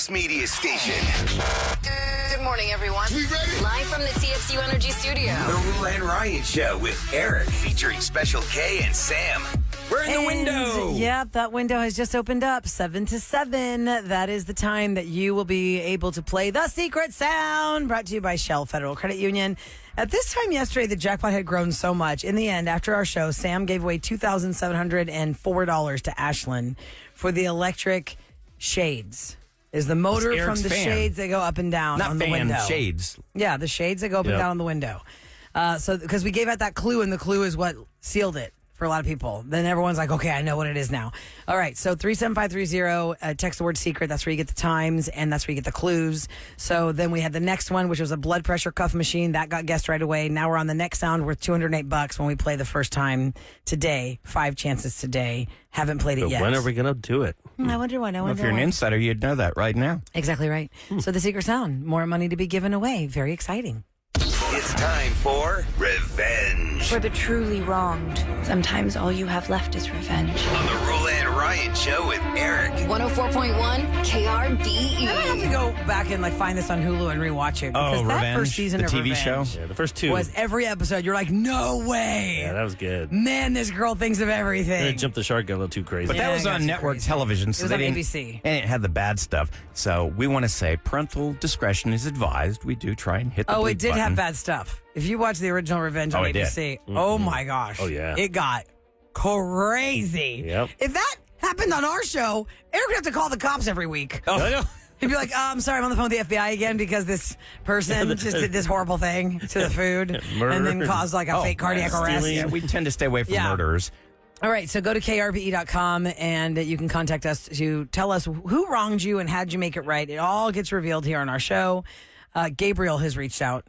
News Media Station. Good morning, everyone. We ready? Live from the TXU Energy Studio. The Roula and Ryan Show with Eric, featuring Special K and Sam. We're in the window. Yep, that window has just opened up, 7 to 7. That is the time that you will be able to play The Secret Sound, brought to you by Shell Federal Credit Union. At this time yesterday, the jackpot had grown so much. In the end, after our show, Sam gave away $2,704 to Ashlyn for the electric shades. Is the motor from the shades that go up and down Not on the fan, window. shades. Yeah, the shades that go up and down on the window. So because we gave out that clue, and the clue is what sealed it for a lot of people. Then everyone's like, okay, I know what it is now. All right, so 37530, text the word secret. That's where you get the times, and that's where you get the clues. So then we had the next one, which was a blood pressure cuff machine. That got guessed right away. Now we're on the next sound worth $208 when we play the first time today. 5 chances today. Haven't played it yet. When are we going to do it? I wonder when. If you're an insider, you'd know that right now. Exactly right. So the secret sound, more money to be given away. Very exciting. It's time for Revenge. For the truly wronged, sometimes all you have left is revenge. On the Roula and Ryan Show with Eric. 104.1 KRBE. I have to go back and find this on Hulu and rewatch it. Because that Revenge, first season the of TV Revenge show? Yeah, the first 2. was every episode. You're like, no way. Yeah, that was good. Man, this girl thinks of everything. They jumped the shark, got a little too crazy. But Yeah, that was it got on too network crazy. television, so It was they on didn't, ABC. and it had the bad stuff. So we want to say parental discretion is advised. We do try and hit the Oh, bleep it did button. have bad stuff. If you watch the original Revenge on Oh, it did. ABC, oh my gosh. Oh, yeah. It got crazy. Yep. If that happened on our show, Eric would have to call the cops every week. I know. He'd be like, I'm sorry, I'm on the phone with the FBI again because this person just did this horrible thing to the food and then Murder. caused a fake cardiac arrest. stealing. Yeah, we tend to stay away from murderers. All right, so go to krbe.com and you can contact us to tell us who wronged you and how'd you make it right. It all gets revealed here on our show. Gabriel has reached out,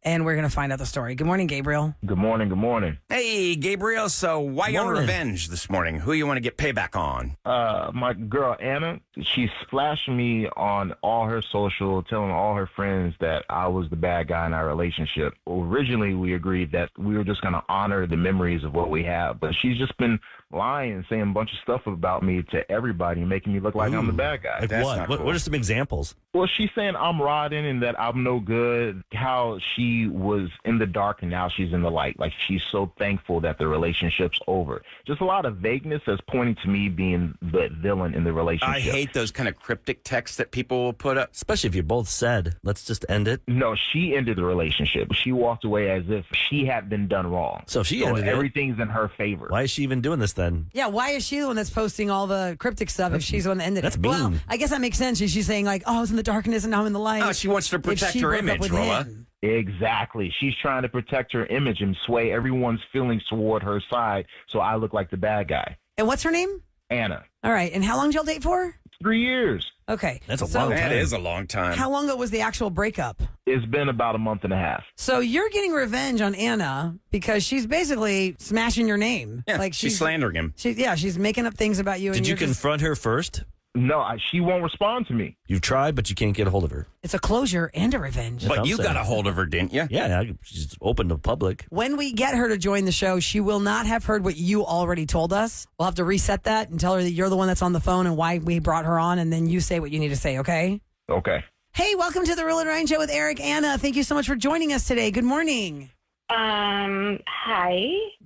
and we're going to find out the story. Good morning, Gabriel. Good morning. Good morning. Hey, Gabriel. So why you on Morning. revenge this morning? Who you want to get payback on? My girl Anna, she's flashing me on all her social, telling all her friends that I was the bad guy in our relationship. Originally, we agreed that we were just going to honor the memories of what we have, but she's just been lying and saying a bunch of stuff about me to everybody, making me look like I'm the bad guy. Like That's what? not What? cool. What are some examples? Well, she's saying I'm rotten and that I'm no good, how she was in the dark and now she's in the light. Like she's so thankful that the relationship's over. Just a lot of vagueness that's pointing to me being the villain in the relationship. I hate those kind of cryptic texts that people will put up. Especially if you both said, let's just end it. No, she ended the relationship. She walked away as if she had been done wrong. So if she ended it, everything's in her favor. why is she even doing this then? Yeah, why is she the one that's posting all the cryptic stuff if she's the one that ended that's it? Well, mean. I guess that makes sense. She's saying I was in the darkness and now I'm in the light. Oh, she wants to If protect she her broke up image, with Rolla. him. Exactly. She's trying to protect her image and sway everyone's feelings toward her side so I look like the bad guy. And what's her name? Anna. All right, and how long did y'all date for? 3 years. Okay. That's a so long time. That is a long time. How long ago was the actual breakup? It's been about a month and a half. So you're getting revenge on Anna because she's basically smashing your name. Yeah, she's slandering him. She's making up things about you. Did and you you're just- confront her first? No, she won't respond to me. You've tried, but you can't get a hold of her. It's a closure and a revenge. But But I'm you saying. got a hold of her, didn't you? Yeah, she's open to public. When we get her to join the show, she will not have heard what you already told us. We'll have to reset that and tell her that you're the one that's on the phone and why we brought her on, and then you say what you need to say, okay? Okay. Hey, welcome to the Roula and Ryan Show with Eric. Anna, thank you so much for joining us today. Good morning. Hi.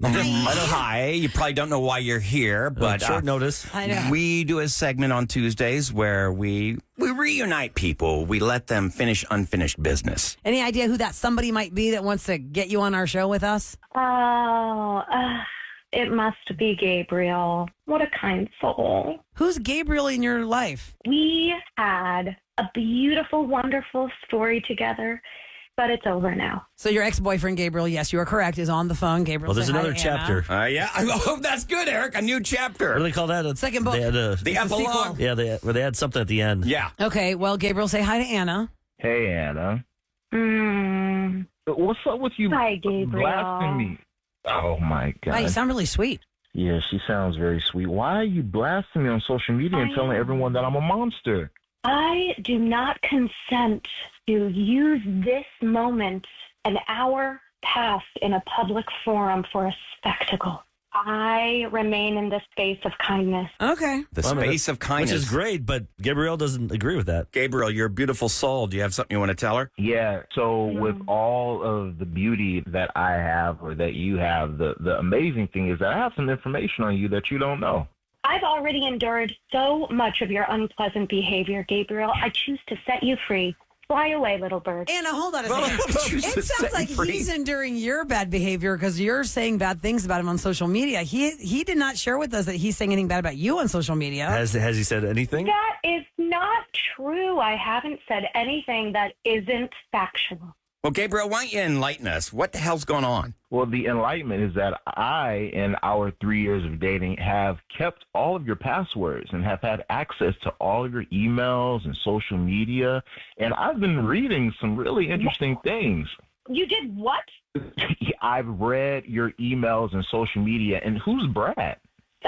Hi. You probably don't know why you're here, but short notice. I know. we do a segment on Tuesdays where we reunite people. We let them finish unfinished business. Any idea who that somebody might be that wants to get you on our show with us? Oh, it must be Gabriel. What a kind soul. Who's Gabriel in your life? We had a beautiful, wonderful story together, but it's over now. So your ex-boyfriend, Gabriel, yes, you are correct, is on the phone. Gabriel, Well, there's say hi another to Anna. chapter. Yeah. Oh, that's good, Eric. A new chapter. What do they call that? Second book. They had The It's a epilogue. sequel. yeah, where they had something at the end. Yeah. Okay, well, Gabriel, say hi to Anna. Hey, Anna. Mm. What's up with you Hi, Gabriel. blasting me? Oh, my God. Wow, you sound really sweet. Yeah, she sounds very sweet. Why are you blasting me on social media and telling everyone that I'm a monster? I do not consent to use this moment, an hour past in a public forum, for a spectacle. I remain in the space of kindness. Okay. The Well, I mean, space of kindness. Which is great, but Gabrielle doesn't agree with that. Gabriel, you're a beautiful soul. Do you have something you want to tell her? Yeah. So with all of the beauty that I have or that you have, the amazing thing is that I have some information on you that you don't know. I've already endured so much of your unpleasant behavior, Gabriel. I choose to set you free. Fly away, little bird. Anna, hold on a second. It sounds like he's enduring your bad behavior because you're saying bad things about him on social media. He did not share with us that he's saying anything bad about you on social media. Has he said anything? That is not true. I haven't said anything that isn't factual. Well, Gabriel, why don't you enlighten us? What the hell's going on? Well, the enlightenment is that I, in our 3 years of dating, have kept all of your passwords and have had access to all of your emails and social media. And I've been reading some really interesting things. You did what? I've read your emails and social media. And who's Brad?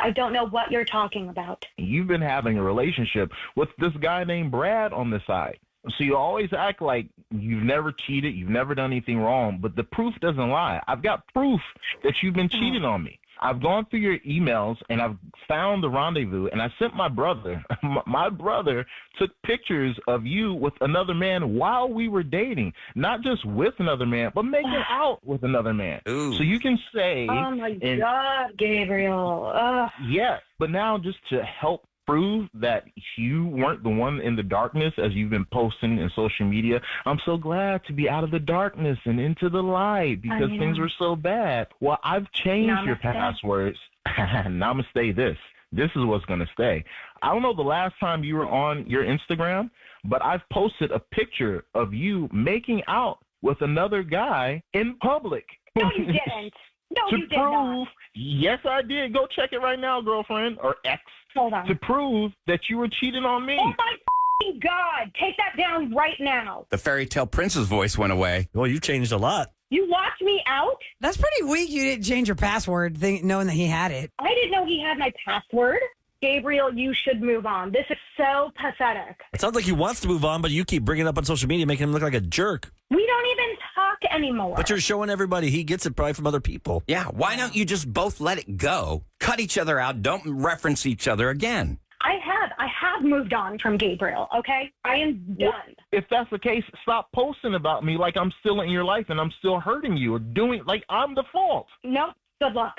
I don't know what you're talking about. You've been having a relationship with this guy named Brad on the side. So you always act like you've never cheated, you've never done anything wrong, but the proof doesn't lie. I've got proof that you've been cheating on me. I've gone through your emails and I've found the rendezvous, and I sent my brother. My brother took pictures of you with another man while we were dating, not just with another man, but making out with another man. Ooh. So you can say, Oh, my God, Gabriel. yeah, but now just to help prove that you weren't the one in the darkness as you've been posting in social media, I'm so glad to be out of the darkness and into the light because things were so bad. Well, I've changed your passwords. Namaste this. This is what's going to stay. I don't know the last time you were on your Instagram, but I've posted a picture of you making out with another guy in public. No, you didn't. No, To you did not. Yes, I did. Go check it right now, girlfriend or ex. Hold on. To prove that you were cheating on me. Oh, my f***ing God. Take that down right now. The fairy tale prince's voice went away. Well, you've changed a lot. You locked me out? That's pretty weak. You didn't change your password knowing that he had it. I didn't know he had my password. Gabriel, you should move on. This is so pathetic. It sounds like he wants to move on, but you keep bringing it up on social media, making him look like a jerk. We don't even talk anymore. But you're showing everybody he gets it probably from other people. Yeah, why don't you just both let it go? Cut each other out. Don't reference each other again. I have moved on from Gabriel, okay? I am done. If that's the case, stop posting about me like I'm still in your life and I'm still hurting you or doing like I'm the fault. Nope. Good luck.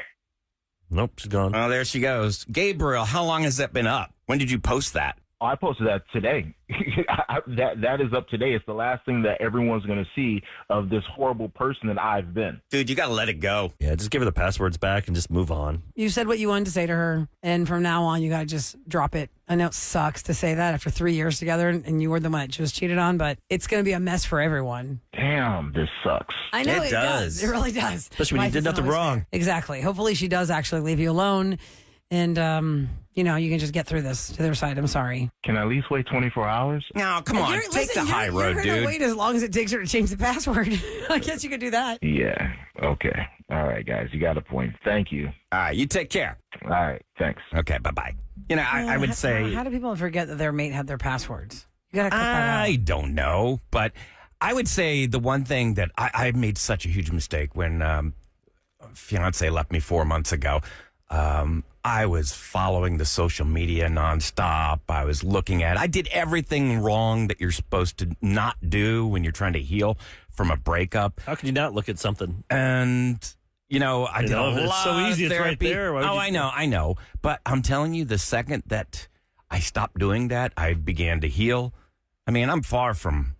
Nope, she's gone. Oh, there she goes. Gabriel, how long has that been up? When did you post that? I posted that today. that is up today. It's the last thing that everyone's going to see of this horrible person that I've been. Dude, you got to let it go. Yeah, just give her the passwords back and just move on. You said what you wanted to say to her, and from now on, you got to just drop it. I know it sucks to say that after 3 years together, and you were the one that she was cheated on, but it's going to be a mess for everyone. Damn, this sucks. I know It it does. does. It really does. Especially when you Life did isn't nothing always wrong. fair. Exactly. Hopefully she does actually leave you alone, and you can just get through this to their side. I'm sorry. Can I at least wait 24 hours? No, come on. Take the high road, You're dude. gonna wait as long as it takes her to change the password. I guess you could do that. Yeah. Okay. All right, guys. You got a point. Thank you. All right, you take care. All right. Thanks. Okay, bye-bye. I would say... How do people forget that their mate had their passwords? You gotta cut that I out. don't know, but I would say the one thing that I made such a huge mistake when fiance left me 4 months ago. I was following the social media nonstop. I was looking at. I did everything wrong that you're supposed to not do when you're trying to heal from a breakup. How can you not look at something? And I did a lot it's so easy. of It's right therapy. there. Why would you- I know. But I'm telling you, the second that I stopped doing that, I began to heal. I mean, I'm far from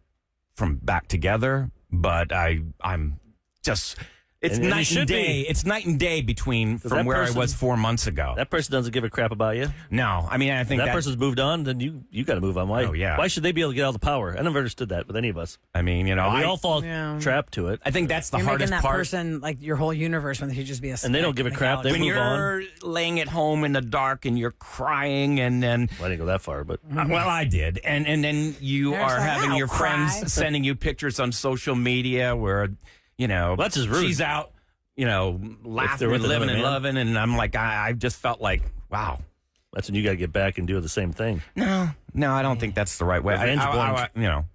back together, but I'm just. It's And you night should and day. be. It's night and day from that where I person- was 4 months ago. That person doesn't give a crap about you. No, I mean, I think That person's moved on, then you got to move on. Why? Oh, yeah. Why should they be able to get all the power? I never understood that with any of us. I mean, We I all fall Yeah. trapped to it. I think that's the You're making hardest that part. person like your whole universe when they should just be a And they don't give a crap. They When move you're laying at home in the dark and you're crying, and then Well, I didn't go that far, but well, I did, and then you There's are like, having "I'll your cry." friends sending you pictures on social media where that's just rude. she's out, laughing with and living another and man. loving, and I'm like, I just felt like, wow, that's when you got to get back and do the same thing. no, I don't think that's the right way. Revenge I blunt.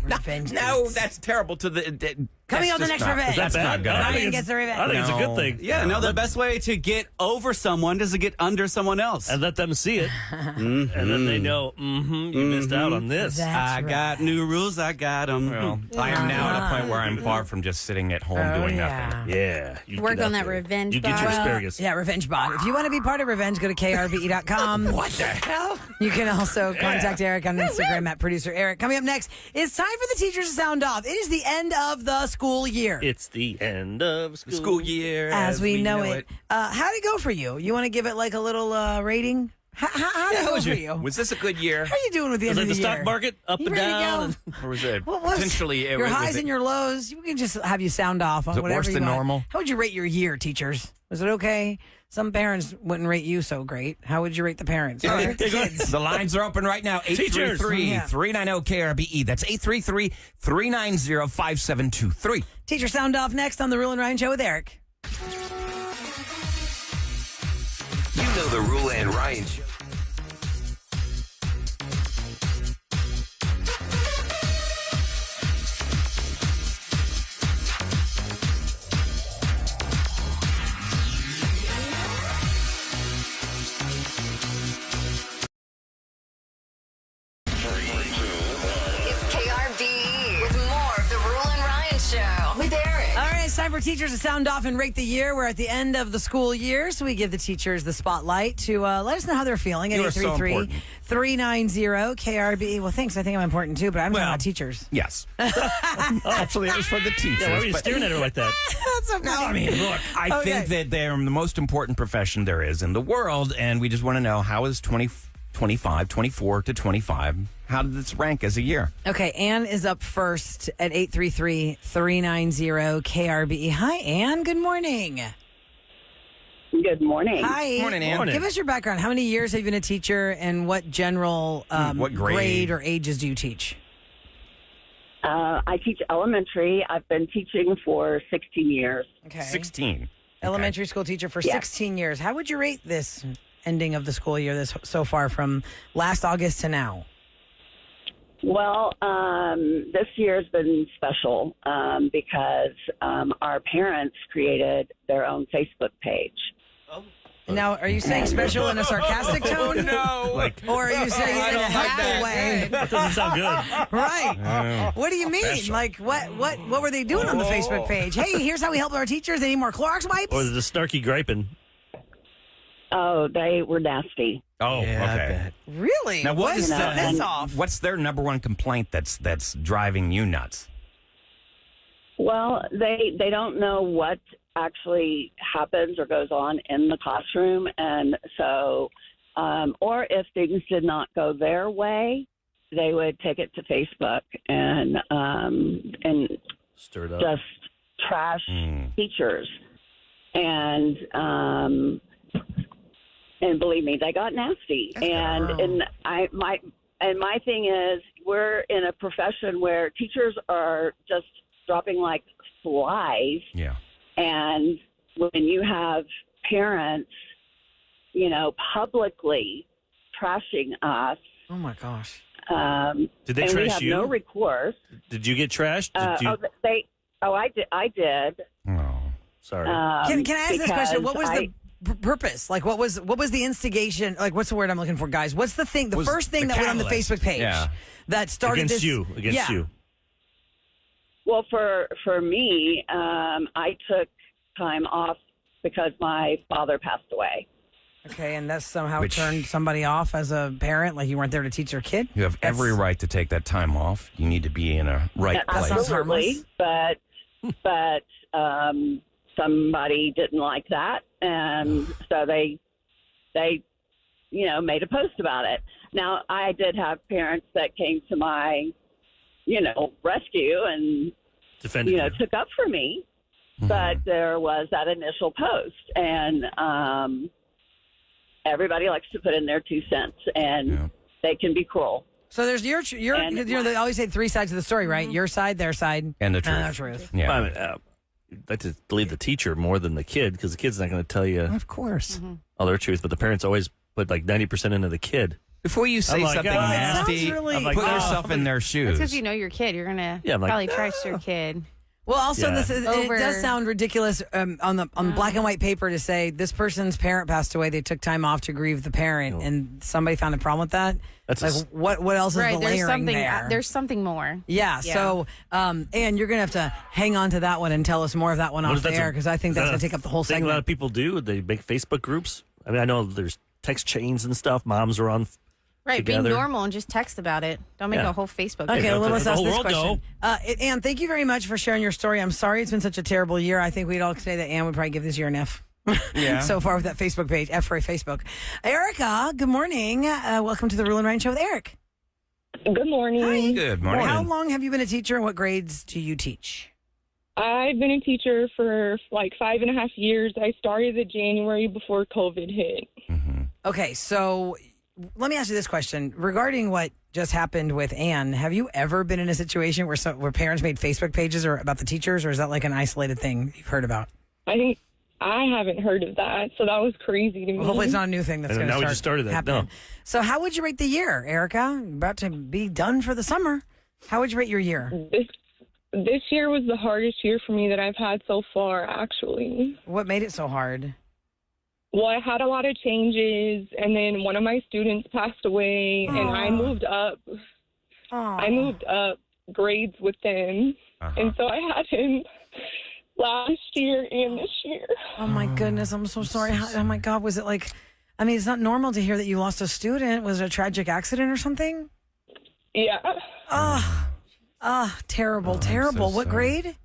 Revenge. no, that's terrible to Coming on the just next not- revenge. that's not good. Ryan gets the revenge. I think it's a No. good thing. Yeah, no, the best way to get over someone is to get under someone else. And let them see it. And then they know, you missed out on this. That's I got new rules, I got them. Well, I am now at a point where I'm far from just sitting at home doing nothing. Yeah. You Work get on out that there. revenge You get bot. your Well, asparagus. Yeah, Revenge Bot. If you want to be part of Revenge, go to krbe.com. What the hell? You can also contact Eric on Instagram at producer Eric. Coming up next, it's time for the teachers to sound off. It is the end of the school year. It's the end of School year as we know it. How'd it go for you? You want to give it like a little rating? How'd it go for you? Was this a good year? How are you doing with the Was end it of the the stock year? market up You and ready to down? go? Or was it What was potentially your highs and your lows? You can just have you sound off on Was it whatever worse you than want. normal? How would you rate your year, teachers? Was it okay? Some parents wouldn't rate you so great. How would you rate the parents? How would you rate the kids? The lines are open right now. Teachers. 833-390-KRBE. That's 833-390-5723. Teacher sound off next on the Roula and Ryan Show with Eric. You know the Roula and Ryan Show. It's KRBE with more of the Roula and Ryan Show with Eric. All right, it's time for teachers to sound off and rate the year. We're at the end of the school year, so we give the teachers the spotlight to let us know how they're feeling at You are so 833-390-KRBE. Well, thanks. I think I'm important too, but I'm talking about teachers. Yes. Actually, it was for the teachers. Yeah, why were you but- staring at her like that? That's so funny. No, I mean, look, I Okay. think that they're the most important profession there is in the world, and we just want to know how is 24 to 25, how did this rank as a year? Okay, Anne is up first at 833-390-KRBE. Hi, Anne. Good morning. Good morning. Hi. Morning, Ann. Morning. Give us your background. How many years have you been a teacher, and what general What grade? or ages do you teach? I teach elementary. I've been teaching for 16 years. Okay. 16. Okay. Elementary school teacher for Yes. 16 years. How would you rate this ending of the school year this so far from last August to now? Well, this year's been special because our parents created their own Facebook page. Now, are you saying special in a sarcastic tone? No. Like, Or are you saying it in a helpful way? that doesn't sound good. Right. What do you mean? Like, what were they doing on the Facebook page? Hey, here's how we help our teachers. They need more Clorox wipes? Or the snarky griping. Oh, they were nasty. Oh, okay. Really? Now, what what is set the- this off? What's their number one complaint that's driving you nuts? Well, they don't know what actually happens or goes on in the classroom, and so, or if things did not go their way, they would take it to Facebook and Stir it up. just trash teachers, and believe me, they got nasty. My thing is, we're in a profession where teachers are just dropping like flies, Yeah. and when you have parents, publicly trashing us, Oh, my gosh. Did they and we trash have you? no recourse. Did you get trashed? Did you? I did. Oh. Sorry. Can I ask this question? What was because the purpose? Like, what was the instigation? Like, what's the word I'm looking for, guys? What's the thing? The Was first thing the that went on the catalyst. Facebook page Yeah. that started Against this? you. Against yeah. you. Well, for me, I took time off because my father passed away. Okay, and that somehow Which- turned somebody off as a parent. Like you weren't there to teach their kid. You have every right to take that time off. You need to be in a right place. sounds Absolutely, but somebody didn't like that, and so they made a post about it. Now, I did have parents that came to my rescue and Defended you. took up for me, but there was that initial post, and everybody likes to put in their 2 cents, and they can be cruel. So there's your And they always say three sides of the story, right? Your side, their side, And the truth. and the truth. Yeah. I mean, I'd like to believe the teacher more than the kid because the kid's not going to tell you Of course. all their truth, but the parents always put like 90% into the kid. Before you say I'm like, something "Oh, nasty, sounds really- I'm like, put "Oh." yourself in their That's shoes. because you know your kid. You're going to Yeah, I'm like, probably trash your kid. Well, also, Yeah. it does sound ridiculous on black and white paper to say this person's parent passed away. They took time off to grieve the parent, and somebody found a problem with that. That's like what else is the layering there? There's something more. Yeah. So, and you're gonna have to hang on to that one and tell us more of that one off the air because I think that's gonna take up the whole thing segment. a lot of people do. They make Facebook groups. I mean, I know there's text chains and stuff. Moms are on. Right, together. be normal and just text about it. Don't make a whole Facebook. Okay, well, let's ask this whole question. Ann, thank you very much for sharing your story. I'm sorry it's been such a terrible year. I think we'd all say that Ann would probably give this year an F. Yeah. So far with that Facebook page, F for Facebook. Erica, good morning. Welcome to the Roula and Ryan Show with Eric. Good morning. Hi. Good morning. How long have you been a teacher and what grades do you teach? I've been a teacher for like 5.5 years. I started in January before COVID hit. Mm-hmm. Okay, so let me ask you this question. Regarding what just happened with Ann, have you ever been in a situation where parents made Facebook pages or about the teachers, or is that like an isolated thing you've heard about? I think I haven't heard of that, so that was crazy to me. Well, hopefully it's not a new thing that's going to start we just started that. happening. No. So how would you rate the year, Erica? About to be done for the summer. How would you rate your year? This year was the hardest year for me that I've had so far, actually. What made it so hard? Well, I had a lot of changes, and then one of my students passed away, and I moved up. I moved up grades with them, and so I had him last year and this year. Oh, my goodness. I'm so sorry. Oh, my God. Was it like, I mean, it's not normal to hear that you lost a student. Was it a tragic accident or something? Yeah. Terrible, terrible. so What sorry. grade?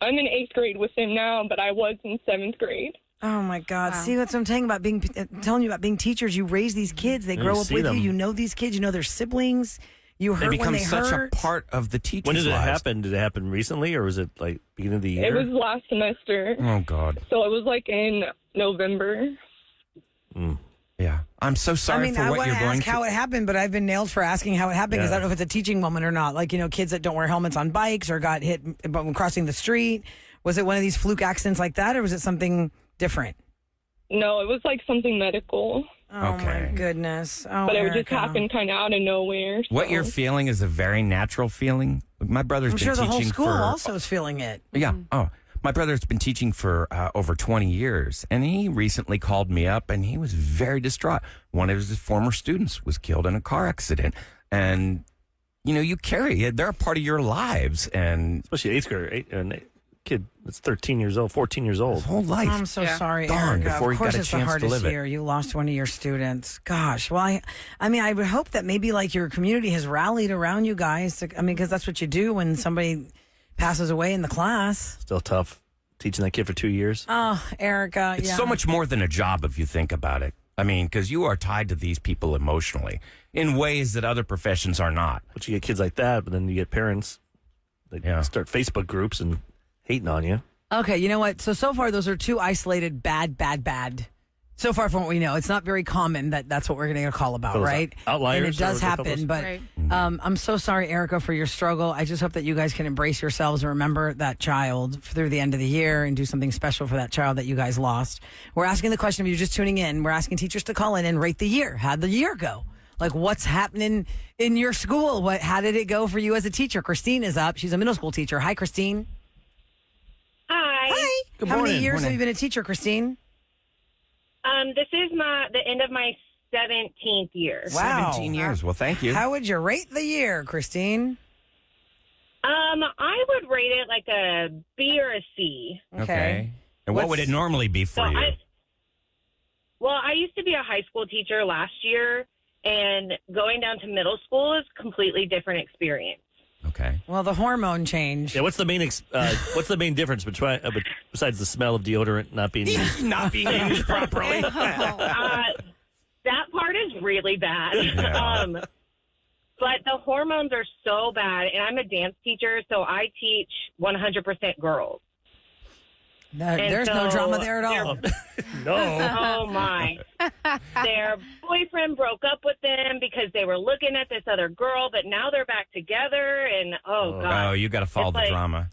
I'm in 8th grade with him now, but I was in 7th grade. Oh my God! Wow. See what I'm telling about telling you about being teachers. You raise these kids; they grow up see with them. you. You know these kids. You know their siblings. You They hurt become when they such hurt. a part of the teacher's When did it lives. happen? Did it happen recently, or was it like beginning of the year? It was last semester. Oh, God. So it was like in November. Yeah. I'm so sorry I mean, for I what want you're to going ask how it happened, but I've been nailed for asking how it happened because I don't know if it's a teaching moment or not. Like, you know, kids that don't wear helmets on bikes or got hit when crossing the street. Was it one of these fluke accidents like that, or was it something different? No, it was like something medical. Oh, Okay. my goodness. Oh, But it would just Erica. happen kind of out of nowhere. What so. you're feeling is a very natural feeling. My brother's I'm been sure the teaching whole school for also is feeling it. Yeah. Oh, my brother's been teaching for over 20 years, and he recently called me up, and he was very distraught. One of his former students was killed in a car accident, and you know, you carry it; they're a part of your lives, and especially 8th grade. Kid that's 13 years old, 14 years old. his whole life. I'm so sorry, Darn, Erica. before Of he course, got a it's the chance to hardest live it. year. You lost one of your students. Gosh. Well, I mean, I would hope that maybe like your community has rallied around you guys. I mean, because that's what you do when somebody passes away in the class. Still tough teaching that kid for 2 years. Oh, Erica. It's yeah. so much more than a job if you think about it. I mean, because you are tied to these people emotionally in ways that other professions are not. But you get kids like that, but then you get parents that start Facebook groups and hating on you. Okay, you know what? So far, those are two isolated bad. So far, from what we know, it's not very common that that's what we're going to get a call about, Those right? outliers, and it does or what they happen. But Right. I'm so sorry, Erica, for your struggle. I just hope that you guys can embrace yourselves and remember that child through the end of the year and do something special for that child that you guys lost. We're asking the question, if you're just tuning in, we're asking teachers to call in and rate the year. How'd the year go? Like, what's happening in your school? How did it go for you as a teacher? Christine is up. She's a middle school teacher. Hi, Christine. Hi. Hi. Good How many morning. years Morning. have you been a teacher, Christine? This is the end of my 17th year. Wow. 17 years. Well, thank you. How would you rate the year, Christine? I would rate it like a B or a C. Okay. And what would it normally be for you? I used to be a high school teacher last year, and going down to middle school is a completely different experience. Okay. Well, the hormone change. Yeah, what's the main difference between besides the smell of deodorant not being used? Not being used properly. That part is really bad. Yeah. But the hormones are so bad, and I'm a dance teacher, so I teach 100% girls. There's no drama there at all. No. Oh, my. Their boyfriend broke up with them because they were looking at this other girl, but now they're back together, and God. Oh, you got to follow It's the like- drama.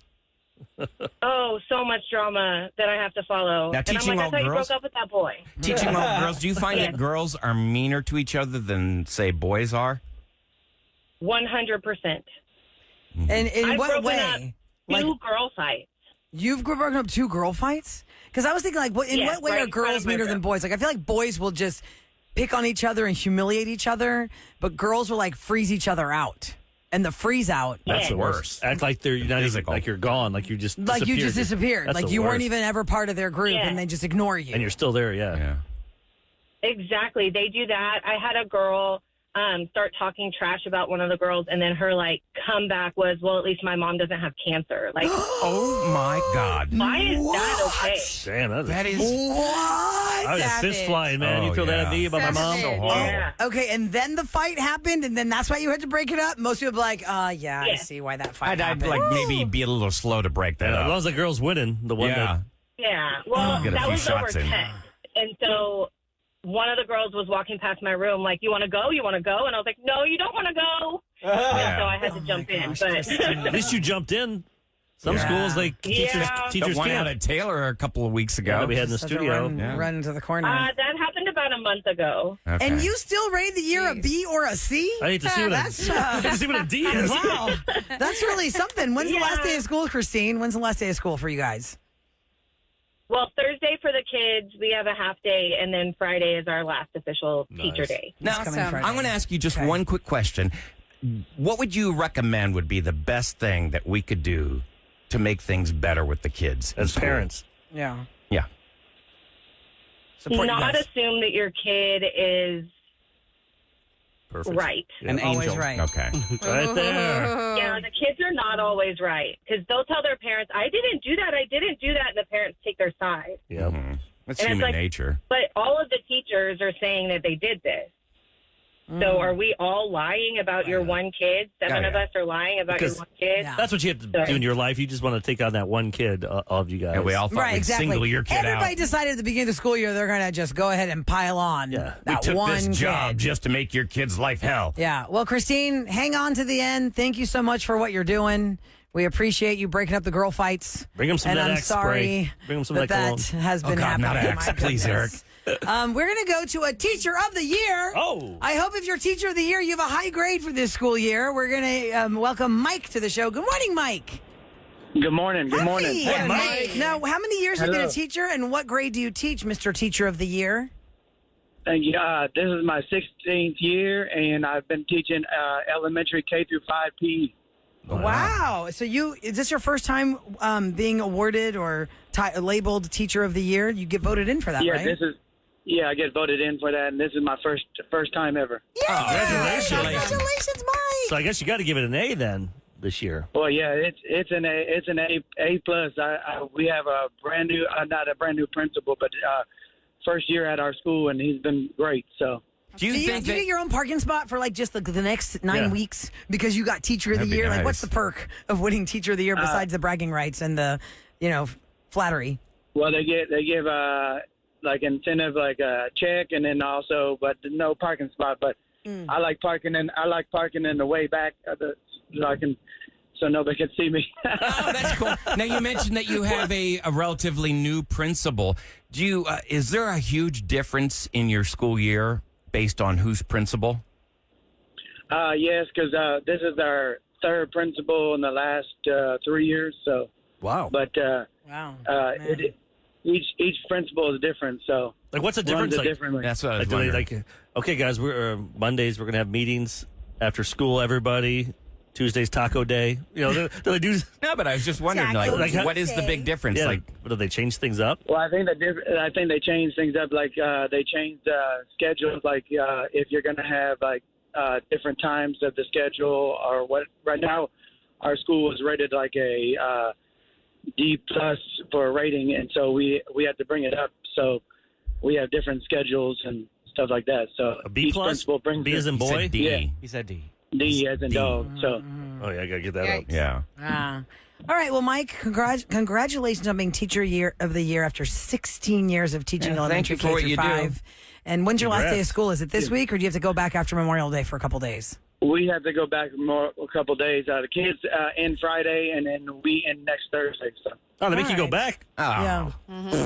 Oh, so much drama that I have to follow. Now, and I'm teaching like, I all thought you girls- broke up with that boy. Teaching all girls, do you find Yes. that girls are meaner to each other than, say, boys are? 100%. And in I've what broken way? Two girl fights. You've broken up 2 girl fights? Because I was thinking, like, in what way are girls meaner than boys? Like, I feel like boys will just pick on each other and humiliate each other, but girls will, like, freeze each other out. And the freeze out. That's the worst. Act like they're not even, like you're gone, like you just like disappeared. you just disappeared. That's Like the you weren't worst. even ever part of their group and they just ignore you. And you're still there, yeah. Exactly. They do that. I had a girl start talking trash about one of the girls, and then her, like, comeback was, well, at least my mom doesn't have cancer. Like, oh, my God. Why is that okay? Damn, that is... What? I was fist flying, man. You throw that at me about my mom? So horrible. Okay, and then the fight happened, and then that's why you had to break it up? Most people be like, yeah, I see why that fight I'd happened. like maybe be a little slow to break that As up. long as the girl's winning, the one that... Yeah. Well, Get a that few was over shots in. text. And so one of the girls was walking past my room like, you want to go? You want to go? And I was like, no, you don't want to go. And so I had to jump in. But At least you jumped in. Some schools, like, teachers the one can't. out at Taylor a couple of weeks ago. Yeah, we had in the Such a studio. run to the corner. that happened about a month ago. Okay. And you still rate the year a B or a C? I hate to see what That's, I hate to see what a D is. Wow. That's really something. When's the last day of school, Christine? When's the last day of school for you guys? Well, Thursday for the kids, we have a half day, and then Friday is our last official teacher day. Now, It's coming Friday. I'm going to ask you just one quick question. What would you recommend would be the best thing that we could do to make things better with the kids in As school? parents. Yeah. Yeah. Support you Not guys. assume that your kid is Perfect. right. An Always angel. right. Okay. Right there. Yeah, the kids are not always right because they'll tell their parents, I didn't do that, and the parents take their side. Yeah. That's And it's human like- nature. But all of the teachers are saying that they did this. So are we all lying about your one kid? Seven Yeah, of us are lying about Because- your one kid? Yeah. That's what you have to do in your life. You just want to take on that one kid of you guys. And we all thought Right, we'd exactly. single your kid Everybody out. decided at the beginning of the school year they're going to just go ahead and pile on Yeah. We that took one this job kid. just to make your kid's life hell. Yeah. Well, Christine, hang on to the end. Thank you so much for what you're doing. We appreciate you breaking up the girl fights. Bring them some and of that I'm Axe sorry spray. Bring them some of that that cologne. has been God, happening. not Axe, My please, goodness. We're going to go to a teacher of the year. Oh. I hope if you're teacher of the year, you have a high grade for this school year. We're going to welcome Mike to the show. Good morning, Mike. Good morning. Good morning. Hey, Mike. Now, how many years have you been a Hello. teacher, and what grade do you teach, Mr. Teacher of the Year? Thank you. This is my 16th year, and I've been teaching elementary K through 5 PE. Wow. So is this your first time being awarded or labeled Teacher of the Year? You get voted in for that, Yeah, right? I get voted in for that, and this is my first time ever. Congratulations. Congratulations, Mike. So I guess you got to give it an A then this year. Well, yeah, it's an A plus. We have a brand new, not a brand new principal, but first year at our school, and he's been great. So. Do you Do you think that get your own parking spot for like just the next 9 weeks because you got Teacher of the That'd be Year? Like, nice. what's the perk of winning Teacher of the Year besides the bragging rights and the, flattery? Well, they give like incentive, like a check, and then also, but no parking spot. But I like parking in the way back so nobody can see me. Oh, that's cool. Now, you mentioned that you have a relatively new principal. Do you? Is there a huge difference in your school year based on who's principal? Yes, because this is our third principal in the last 3 years. So wow. But wow, each principal is different. So like, what's the runs difference? it Like, differently. That's what I was do they, wondering. okay, guys, we're Mondays. We're gonna have meetings after school. Everybody. Tuesday's taco day. Do they do? No, but I was just wondering, Taco like, Tuesday. what is the big difference? Yeah. Like, Do they change things up? Well, I think they changed things up. Like they changed schedules. Like if you're going to have like different times of the schedule or what. Right now, our school was rated like a D plus for a rating, and so we had to bring it up. So we have different schedules and stuff like that. So A B each plus? principal brings B as in he boy? said D. Yeah. He said D. D as in dog. So Oh yeah, I gotta get that up. Yeah. All right. Well, Mike, congratulations on being Teacher of the Year after 16 years of teaching Yeah, thank elementary you for K what through you do. 5. And when's your last day of Congrats. school? Is it this week, or do you have to go back after Memorial Day for a couple days? we have to go back a couple of days. The kids end Friday, and then we end next Thursday. So. Oh, they make All you go right. back? Oh. Yeah.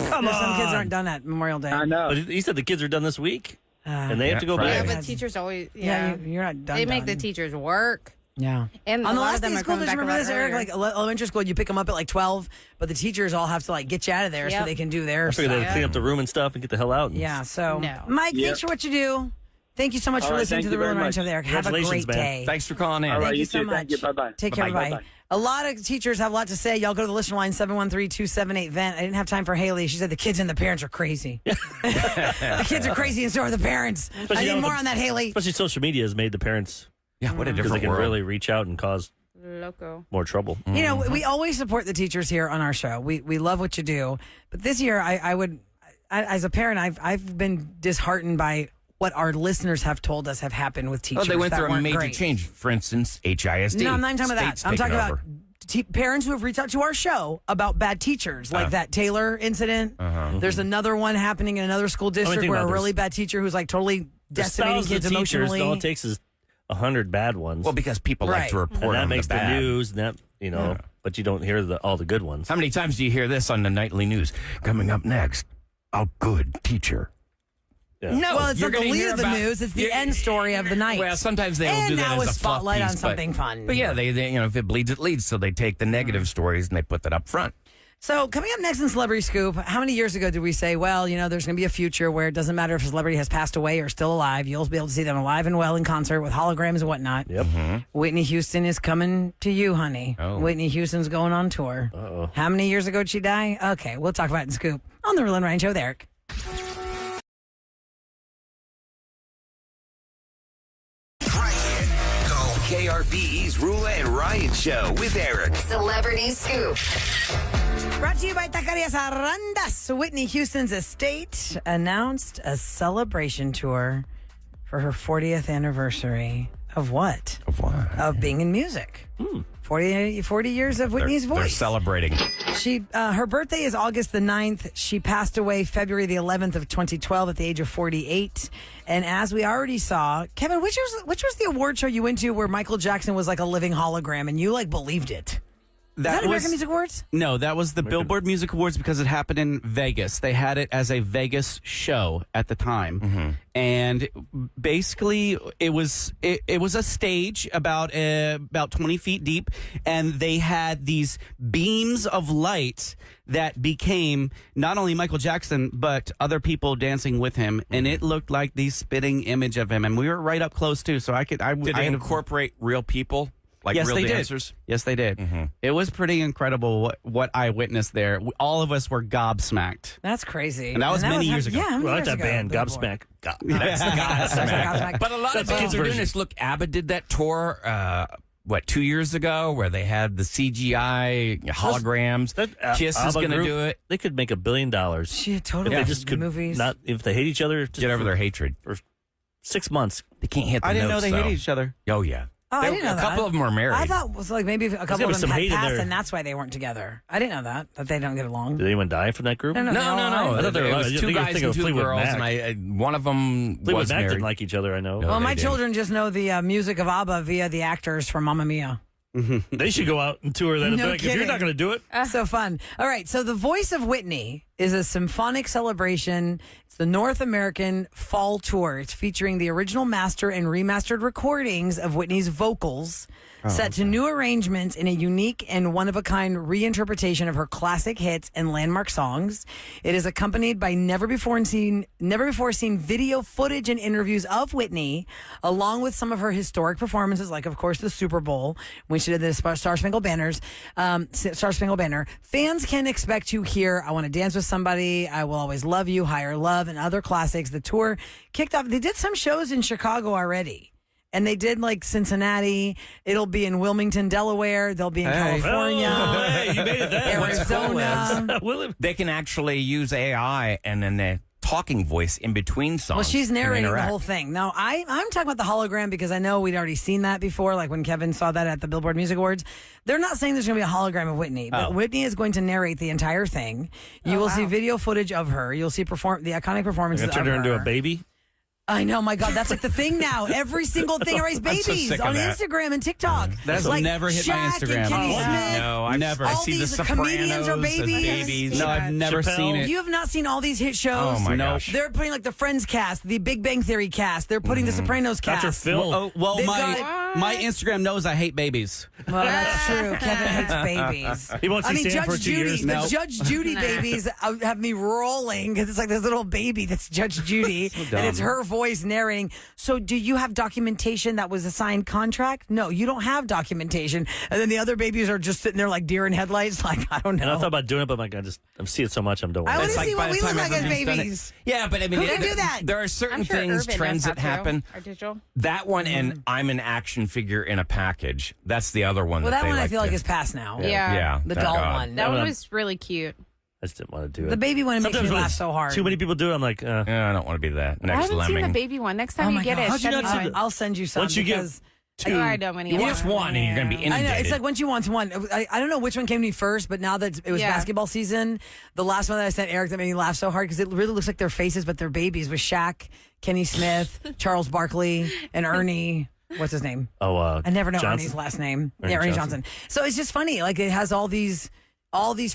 Come on. Some kids aren't done at Memorial Day. I know. But he said the kids are done this week, and they have to go Friday. Yeah, back. but teachers always, Yeah, yeah. you're not done. They make the done. teachers work. Yeah. And on a the lot last of them day of are school, coming did you back a remember lot this, Eric? earlier. Like elementary school, you pick them up at like 12, but the teachers all have to like get you out of there so Yep. they can do their I figured stuff. they'd clean up the room and stuff and get the hell out. Yeah, so No. Mike, Yep. thanks for what you do. Thank you so much All for right, listening thank to you the Roula very and Ryan much. Show there. Have a great Congratulations, man. day. Thanks for calling in. All right, Thank you you so too. much. Thank you. Bye-bye. Take care. Bye-bye. Bye-bye. A lot of teachers have a lot to say. Y'all go to the listener line, 713-278-VENT. I didn't have time for Haley. She said the kids and the parents are crazy. The kids are crazy and so are the parents. I need more on that, Haley. Especially social media has made the parents. Yeah, what a Because they different can world. really reach out and cause Loco. more trouble. You know, we always support the teachers here on our show. We love what you do. But this year, I would, as a parent, I've been disheartened by what our listeners have told us have happened with teachers. Oh, they went that through a weren't major great. change. For instance, HISD. No, I'm not even talking about State's that. I'm taken talking over. about parents who have reached out to our show about bad teachers, like that Taylor incident. There's another one happening in another school district think where a about really bad teacher who's like totally There's decimating thousands kids of teachers, emotionally. all it takes is 100 bad ones. Well, because people like Right. to report and that on makes the the bad. news, and that, you know, but you don't hear all the good ones. How many times do you hear this on the nightly news? Coming up next, a good teacher. Yeah. No, well, it's you're not the gonna lead hear of the about- news. It's the Yeah, end story of the night. Well, sometimes they will and do that now as a a fluff spotlight on piece, something fun. But yeah, they you know, if it bleeds, it leads. So they take the negative stories and they put that up front. So coming up next in Celebrity Scoop, how many years ago did we say, well, you know, there's going to be a future where it doesn't matter if a celebrity has passed away or still alive. You'll be able to see them alive and well in concert with holograms and whatnot. Yep. Whitney Houston is coming to you, honey. Oh. Whitney Houston's going on tour. Uh-oh. How many years ago did she die? Okay, we'll talk about it in Scoop on the Roula and Ryan Show with Eric. KRBE's Roula and Ryan Show with Eric. Celebrity Scoop. Brought to you by Taquerias Arandas. Whitney Houston's estate announced a celebration tour for her 40th anniversary of what? Of what? Of being in music. 40 years of Whitney's They're voice. celebrating. She her birthday is August the 9th. She passed away February the 11th of 2012 at the age of 48. And as we already saw, Kevin, which was the award show you went to where Michael Jackson was like a living hologram and you like believed it? Is that American Music Awards? No, that was the Billboard Music Awards because it happened in Vegas. They had it as a Vegas show at the time, and basically it was a stage about 20 feet deep, and they had these beams of light that became not only Michael Jackson but other people dancing with him, and it looked like the spitting image of him, and we were right up close too. So Did they incorporate real people? Like yes, real they dancers? did. Yes, they did. It was pretty incredible what I witnessed there. All of us were gobsmacked. That's crazy. And that was many years ago. Yeah, how many Well, years that's that ago? band, Billboard. Gobsmack. That's Godsmack. But a lot of That's the bands kids' are doing version. this. Look, ABBA did that tour, 2 years ago, where they had the CGI holograms. Kiss is ABBA going to group, do it. They could make $1 billion. She totally If they just could movies. not, if they hate each other, just Get over their hatred. for 6 months. They can't hit the I didn't know notes, they though. hated each other. Oh, yeah. Oh, I didn't know A that. couple of them are married. I thought it was like maybe a couple gotta be of them some had hate in passed, there. and that's why they weren't together. I didn't know that they don't get along. Did anyone die from that group? No, No. I thought there It were- was I two think guys you and were two Fleetwood girls, Mac. and one of them Fleetwood was Mac married. didn't like each other, I know. No. Well, they my didn't. children just know the music of ABBA via the actors from Mamma Mia. They should go out and tour that. No If you're kidding. not going to do it, So fun. All right. So the Voice of Whitney is a symphonic celebration. It's the North American Fall Tour. It's featuring the original master and remastered recordings of Whitney's vocals set to new arrangements in a unique and one-of-a-kind reinterpretation of her classic hits and landmark songs. It is accompanied by never before seen video footage and interviews of Whitney, along with some of her historic performances, like, of course, the Super Bowl, when she did the Star Spangled Banner. Fans can expect to hear I Want to Dance with Somebody, I Will Always Love You, Higher Love, and other classics. The tour kicked off. They did some shows in Chicago already. And they did like Cincinnati. It'll be in Wilmington, Delaware. They'll be in California. Oh, hey, you made it there. Arizona. They can actually use AI and then the talking voice in between songs. Well, she's and narrating the interact. whole thing. Now, I'm talking about the hologram because I know we'd already seen that before, like when Kevin saw that at the Billboard Music Awards. They're not saying there's going to be a hologram of Whitney, but Whitney is going to narrate the entire thing. You will see video footage of her. You'll see the iconic performances You're of going to turn her her. into a baby? I know, my God, that's like the thing now. Every single thing, everybody's I'm so babies sick of on that. Instagram and TikTok. That's like never hit my Shaq Instagram. And Kenny Oh, Smith. No, I've Never. I All see the these comedians are Sopranos as babies. babies. No, I've never Chappelle. seen it. You have not seen all these hit shows. Oh my No. gosh. They're putting like the Friends cast, the Big Bang Theory cast. They're putting the Sopranos cast. Dr. Phil. Well, They've my got My Instagram knows I hate babies. Well, that's true. Kevin hates babies. He won't see Sam for 2 years. The Judge Judy babies have me rolling because it's like this little baby that's Judge Judy, and it's her voice narrating. So, do you have documentation that was a signed contract? No, you don't have documentation. And then the other babies are just sitting there like deer in headlights. Like, I don't know. And I thought about doing it, but I'm seeing it so much. I'm doing it. I want to It's see by what the we look time like as everybody's done it. babies. Yeah, but I mean, Who can do that? There are certain I'm sure things, Urban trends knows that how to. happen. Or digital. That one and I'm an action figure in a package. That's the other one. Well, that they one I like feel like to- is past now. Yeah. The thank doll God. one. That one was really cute. I just didn't want to do it. The baby one makes me Sometimes when laugh so hard. Too many people do it. I'm like, Yeah, I don't want to be that I next haven't lemming. seen the baby one. Next time Oh you my get God. it, How'd you send not me see one. the- I'll send you some. Once you get because two, I know many. You watch one and you're going to be inundated. I know. It's like once you want one. I don't know which one came to me first, but now that it was basketball season, the last one that I sent Eric that made me laugh so hard because it really looks like their faces, but they're babies with Shaq, Kenny Smith, Charles Barkley, and Ernie. What's his name? I never know Johnson? Ernie's last name. Ernie Ernie Johnson. Johnson. So it's just funny. Like it has all these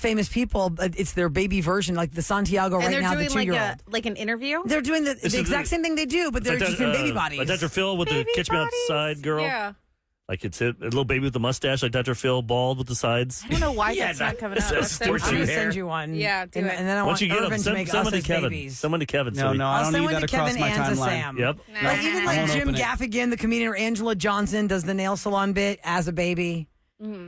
famous people, but it's their baby version, like the Santiago And right they're now, the doing 2-year-old. like an interview. They're doing the exact same thing they do, but they're just in baby bodies. Like Dr. Phil with the Catch Me Outside girl. Yeah. Like it's a little baby with the mustache, like Dr. Phil, bald with the sides. I don't know why that's not coming up. That's so I'm funny. going to send you one. Yeah, do and, it. and then I Once want you get Irvin them, to make send us one to as Kevin. babies. Someone to Kevin. No, I I'll don't send need one that to across Kevin my and to timeline. Sam. Yep. Like even I like won't Jim open it. Gaffigan, the comedian, or Angela Johnson does the nail salon bit as a baby.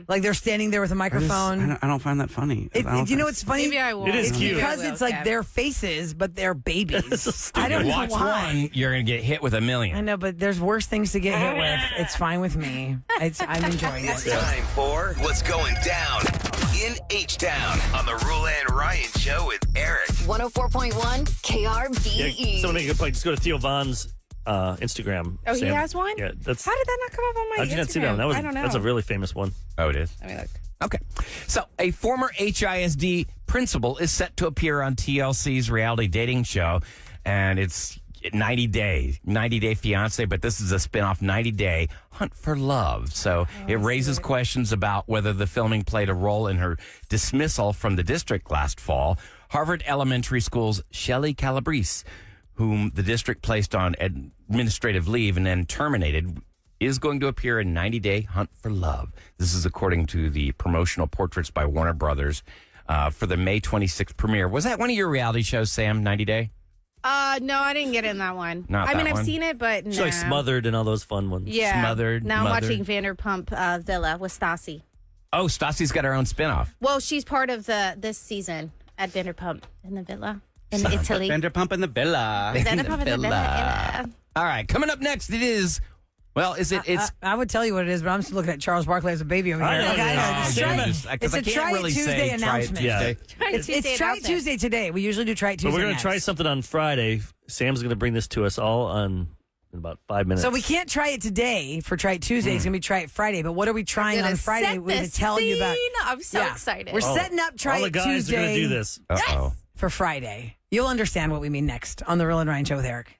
Like they're standing there with a microphone. I don't find that funny. I don't You know what's funny? Maybe I will. It is It's cute. because Maybe I it's will, like Kev. their faces, but they're babies. I You don't know watch why. one, you're going to get hit with $1 million. I know, but there's worse things to get hit with. It's fine with me. I'm enjoying it. Time for what's going down in H-Town on the Roula and Ryan Show with Eric. 104.1 KRBE. Yeah, someone make a good point. Just go to Theo Vaughn's Instagram. Oh, he Sam. has one? Yeah, that's. How did that not come up on my How'd you not see Instagram? that one? I don't know. That's a really famous one. Oh, it is? Let me look. Okay. So, a former HISD principal is set to appear on TLC's reality dating show, and it's 90 Day Fiance, but this is a spinoff 90 Day Hunt for Love. So, it raises questions about whether the filming played a role in her dismissal from the district last fall. Harvard Elementary School's Shelley Calabrese, whom the district placed on administrative leave and then terminated, is going to appear in 90 Day Hunt for Love. This is according to the promotional portraits by Warner Brothers for the May 26th premiere. Was that one of your reality shows, Sam, 90 Day? No, I didn't get in that one. Not I mean, that I've one? seen it, but She's no. like Smothered and all those fun ones. Yeah. Smothered, Now I'm Mothered. watching Vanderpump Villa with Stassi. Oh, Stassi's got her own spinoff. Well, she's part of this season at Vanderpump in the villa in Italy. Vanderpump in the Villa. Vanderpump in the villa. All right, coming up next, it is, well, is it, it's, I would tell you what it is, but I'm just looking at Charles Barkley as a baby over here. I know. Like, I know. Oh, It's damn try- it. It's I a can't Try It really Tuesday say Try It announcement. Yeah. It's Try It Tuesday today. We usually do Try It So Tuesday. we're going to next. try something on Friday. Sam's going to bring this to us all in about 5 minutes. So we can't try it today for Try It Tuesday. It's going to be Try It Friday. But what are we trying on Friday to tell you about? I'm so excited. We're setting up Try all It the guys Tuesday are going to do this. uh-oh. for Friday. You'll understand what we mean next on the Real and Ryan Show with Eric.